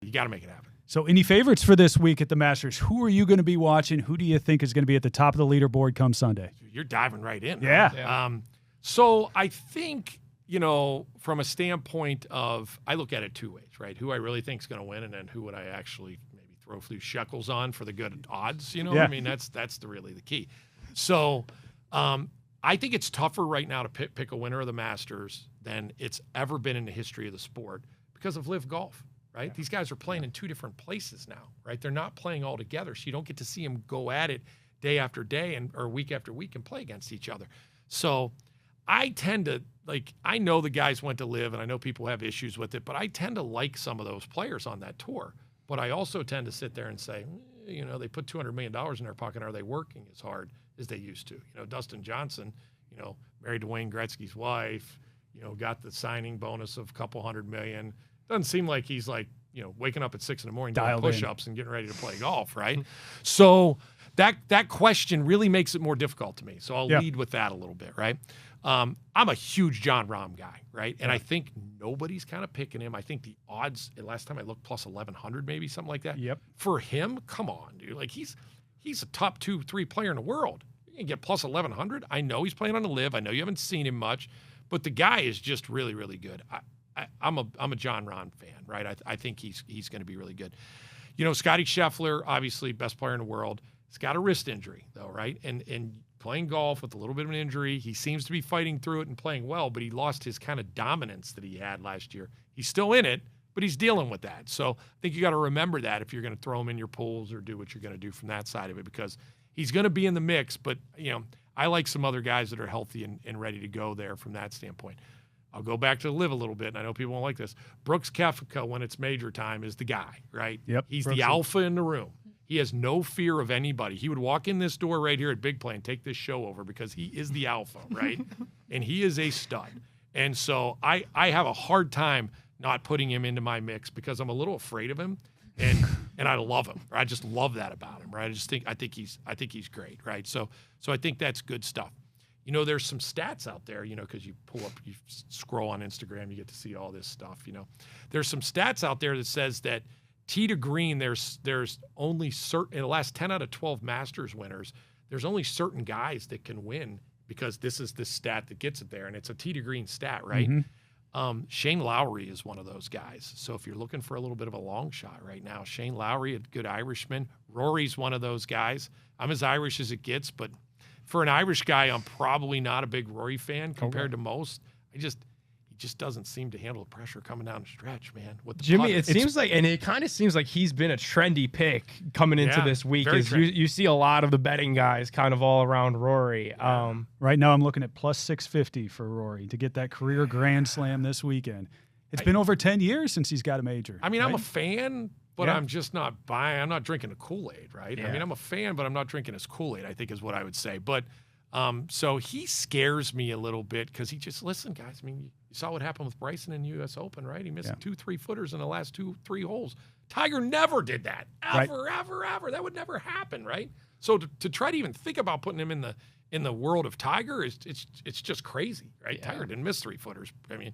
you got to make it happen. So any favorites for this week at the Masters? Who are you going to be watching? Who do you think is going to be at the top of the leaderboard come Sunday? You're diving right in. Yeah. Right? So I think, from a standpoint of, I look at it two ways, right? Who I really think is going to win, and then who would I actually maybe throw a few shekels on for the good odds, Yeah. I mean, that's really the key. So I think it's tougher right now to pick a winner of the Masters than it's ever been in the history of the sport because of Live Golf. Right? Yeah. These guys are playing in two different places now, right? They're not playing all together, so you don't get to see them go at it day after day or week after week and play against each other. So I tend to, I know the guys went to Live, and I know people have issues with it, but I tend to like some of those players on that tour. But I also tend to sit there and say, they put $200 million in their pocket. Are they working as hard as they used to? Dustin Johnson, married to Wayne Gretzky's wife, got the signing bonus of a couple $100 million. Doesn't seem like he's waking up at 6 a.m. doing push-ups and getting ready to play golf, right? So that question really makes it more difficult to me. So I'll lead with that a little bit, right? I'm a huge Jon Rahm guy, right? And I think nobody's kind of picking him. I think the odds, last time I looked, plus 1,100 maybe, something like that. Yep. For him, come on, dude. He's a top 2-3 player in the world. You can get plus 1,100. I know he's playing on the Live. I know you haven't seen him much, but the guy is just really, really good. I'm a Jon Rahm fan, right? I think he's going to be really good. Scotty Scheffler, obviously best player in the world. He's got a wrist injury, though, right? And playing golf with a little bit of an injury, he seems to be fighting through it and playing well, but he lost his kind of dominance that he had last year. He's still in it, but he's dealing with that. So I think you got to remember that if you're going to throw him in your pools or do what you're going to do from that side of it, because he's going to be in the mix. But, I like some other guys that are healthy and ready to go there from that standpoint. I'll go back to Live a little bit, and I know people won't like this. Brooks Koepka, when it's major time, is the guy, right? Yep. He's the alpha in the room. He has no fear of anybody. He would walk in this door right here at Big Play and take this show over because he is the alpha, right? And he is a stud. And so I have a hard time not putting him into my mix because I'm a little afraid of him, and I love him. I just love that about him, right? I think he's great, right? So I think that's good stuff. There's some stats out there, because you scroll on Instagram, you get to see all this stuff, There's some stats out there that says that tee to green, there's only certain, in the last 10 out of 12 Masters winners, there's only certain guys that can win because this is the stat that gets it there, and it's a tee to green stat, right? Mm-hmm. Shane Lowry is one of those guys. So if you're looking for a little bit of a long shot right now, Shane Lowry, a good Irishman. Rory's one of those guys. I'm as Irish as it gets, but for an Irish guy, I'm probably not a big Rory fan compared to most. He just doesn't seem to handle the pressure coming down the stretch, man. With the Jimmy, it seems like, and it kind of seems like he's been a trendy pick coming into this week. You see a lot of the betting guys kind of all around Rory. Yeah. Right now, I'm looking at plus 650 for Rory to get that career Grand Slam this weekend. It's been over 10 years since he's got a major. I mean, right? I'm a fan, but I'm just not buying. I'm not drinking the Kool-Aid, right? Yeah. I mean, I'm a fan, but I'm not drinking his Kool-Aid, I think is what I would say. But so he scares me a little bit because listen, guys, I mean, you saw what happened with Bryson in U.S. Open, right? He missed 2-3 footers in the last 2-3 holes. Tiger never did that. Ever. That would never happen, right? So to try to even think about putting him in the world of Tiger, it's just crazy, right? Yeah. Tiger didn't miss 3 footers. I mean,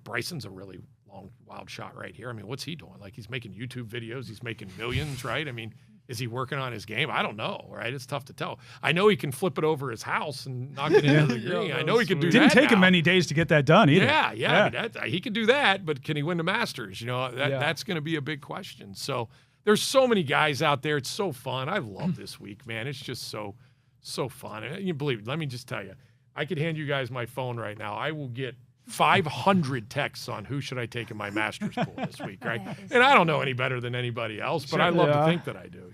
Bryson's a really long, wild shot right here. I mean, what's he doing? He's making YouTube videos. He's making millions, right? I mean, is he working on his game? I don't know, right? It's tough to tell. I know he can flip it over his house and knock it into the green. I know he can do that. Didn't take him many days to get that done either. Yeah. I mean, he can do that, but can he win the Masters? That's going to be a big question. So there's so many guys out there. It's so fun. I love this week, man. It's just so fun. And you believe it. Let me just tell you, I could hand you guys my phone right now. I will get 500 texts on who should I take in my Masters pool this week, right? And I don't know any better than anybody else, but I love to think that I do.